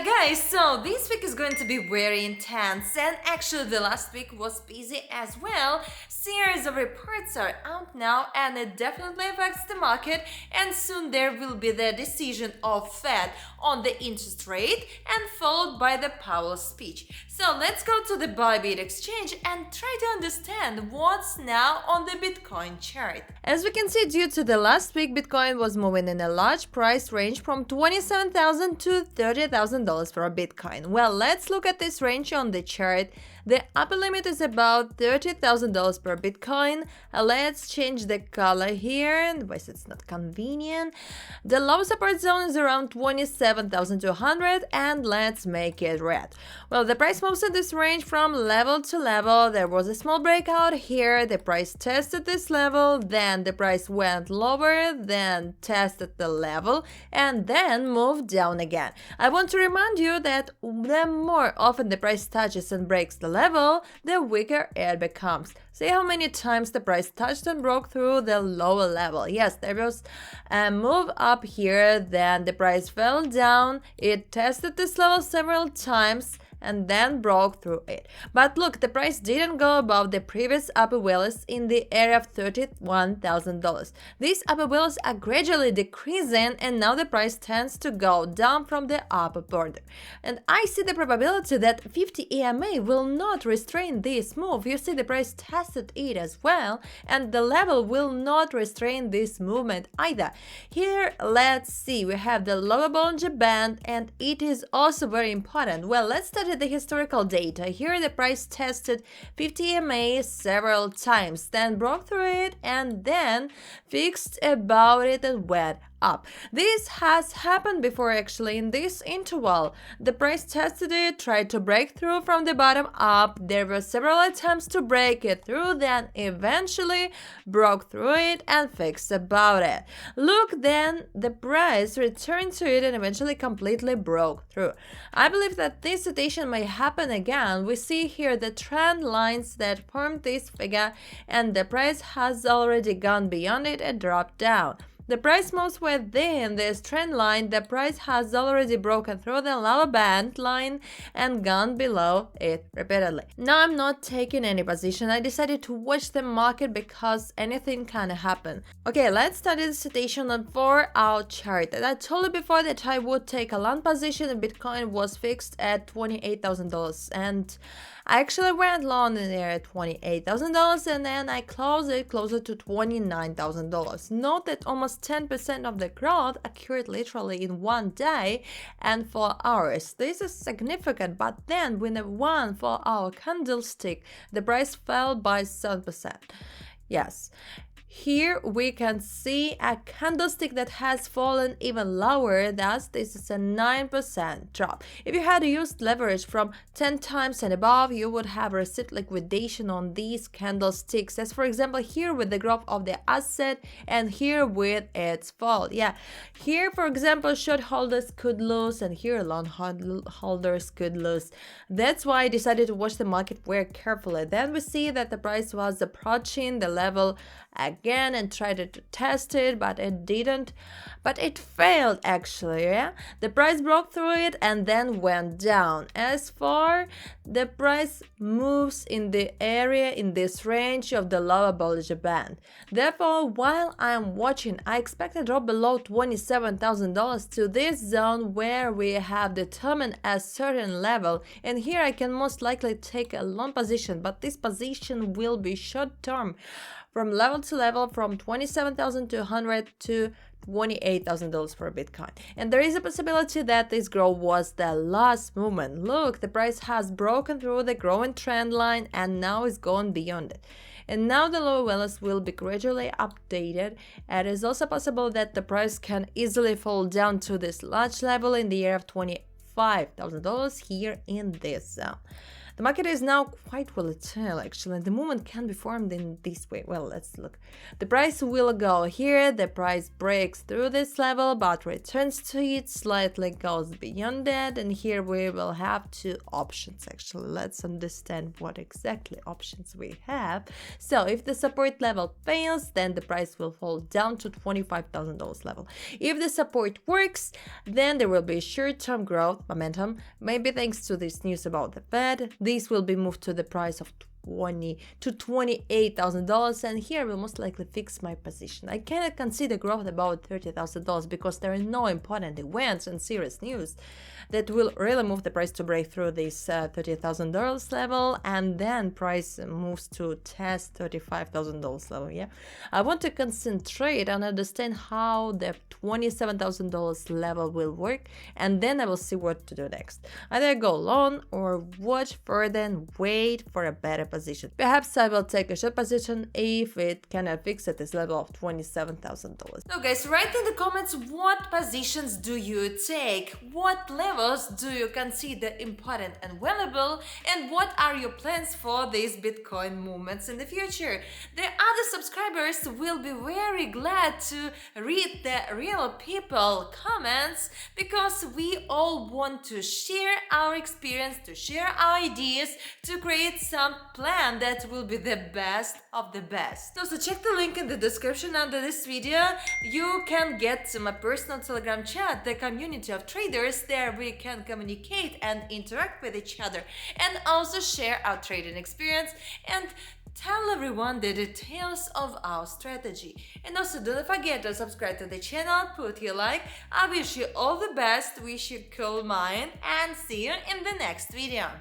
Hi guys, so this week is going to be very intense, and actually the last week was busy as well. Series of reports are out now and it definitely affects the market, and soon there will be the decision of Fed on the interest rate and followed by the Powell's speech. So let's go to the ByBit exchange and try to understand what's now on the Bitcoin chart. As we can see, due to the last week, Bitcoin was moving in a large price range from $27,000 to $30,000 for a Bitcoin. Well, let's look at this range on the chart. The upper limit is about $30,000 per Bitcoin. Let's change the color here, otherwise it's not convenient. The low support zone is around 27,200 and let's make it red. Well, the price moves in this range from level to level. There was a small breakout here. The price tested this level, then the price went lower, then tested the level, and then moved down again. I want to remind you that the more often the price touches and breaks the level, the weaker it becomes. See how many times the price touched and broke through the lower level. Yes, there was a move up here, then the price fell down. It tested this level several times and then broke through it. But look, the price didn't go above the previous upper values in the area of $31,000. These upper values are gradually decreasing and now the price tends to go down from the upper border. And I see the probability that 50 EMA will not restrain this move. You see the price tested it as well, and the level will not restrain this movement either. Here, let's see, we have the lower Bollinger Band and it is also very important. Well, let's study the historical data. Here the price tested 50 EMA several times, then broke through it and then fixed about it and went up. This has happened before actually in this interval. The price tested it, tried to break through from the bottom up. There were several attempts to break it through, then eventually broke through it and fixed about it. Look, then the price returned to it and eventually completely broke through. I believe that this situation may happen again. We see here the trend lines that formed this figure and the price has already gone beyond it and dropped down. The price moves within this trend line. The price has already broken through the lower band line and gone below it repeatedly. Now I'm not taking any position. I decided to watch the market because anything can happen. Okay, let's study the situation on 4-hour chart. I told you before that I would take a long position and Bitcoin was fixed at $28,000 and I actually went long in there at $28,000 and then I closed it closer to $29,000. Note that almost 10% of the growth occurred literally in one day and 4 hours. This is significant, but then with a 1 4-hour candlestick, the price fell by 7%. Yes. Here we can see a candlestick that has fallen even lower, thus this is a 9% drop. If you had used leverage from 10 times and above, you would have received liquidation on these candlesticks, as for example here with the growth of the asset and here with its fall. Yeah, here for example short holders could lose and here long holders could lose. That's why I decided to watch the market very carefully. Then we see that the price was approaching the level again and tried to test it, but it didn't, but it failed actually. Yeah, the price broke through it and then went down. As far the price moves in the area in this range of the lower Bollinger Band. Therefore, while I'm watching, I expect a drop below $27,000 to this zone where we have determined a certain level, and here I can most likely take a long position, but this position will be short term from level to level from $27,200 to $28,000 for Bitcoin. And there is a possibility that this growth was the last movement. Look, the price has broken through the growing trend line and now is going beyond it. And now the lower values will be gradually updated. It is also possible that the price can easily fall down to this large level in the area of $25,000 here in this zone. The market is now quite volatile actually, and the movement can be formed in this way. Well, let's look. The price will go here, the price breaks through this level but returns to it, slightly goes beyond that, and here we will have two options actually. Let's understand what exactly options we have. So if the support level fails, then the price will fall down to $25,000 level. If the support works, then there will be short-term growth momentum, maybe thanks to this news about the Fed. This will be moved to the price of $28,000, and here I will most likely fix my position. I cannot consider growth about $30,000 because there are no important events and serious news that will really move the price to break through this $30,000 level, and then price moves to test $35,000 level. Yeah, I want to concentrate and understand how the $27,000 level will work, and then I will see what to do next. Either go long or watch further and wait for a better position. Perhaps I will take a short position if it cannot fix at this level of $27,000. So guys, write in the comments what positions do you take, what levels do you consider important and valuable, and what are your plans for these Bitcoin movements in the future. The other subscribers will be very glad to read the real people comments, because we all want to share our experience, to share our ideas, to create some plan that will be the best of the best. So check the link in the description under this video. You can get to my personal Telegram chat, the community of traders. There we can communicate and interact with each other, and also share our trading experience and tell everyone the details of our strategy. And also don't forget to subscribe to the channel, put your like. I wish you all the best, wish you cool mind, and see you in the next video.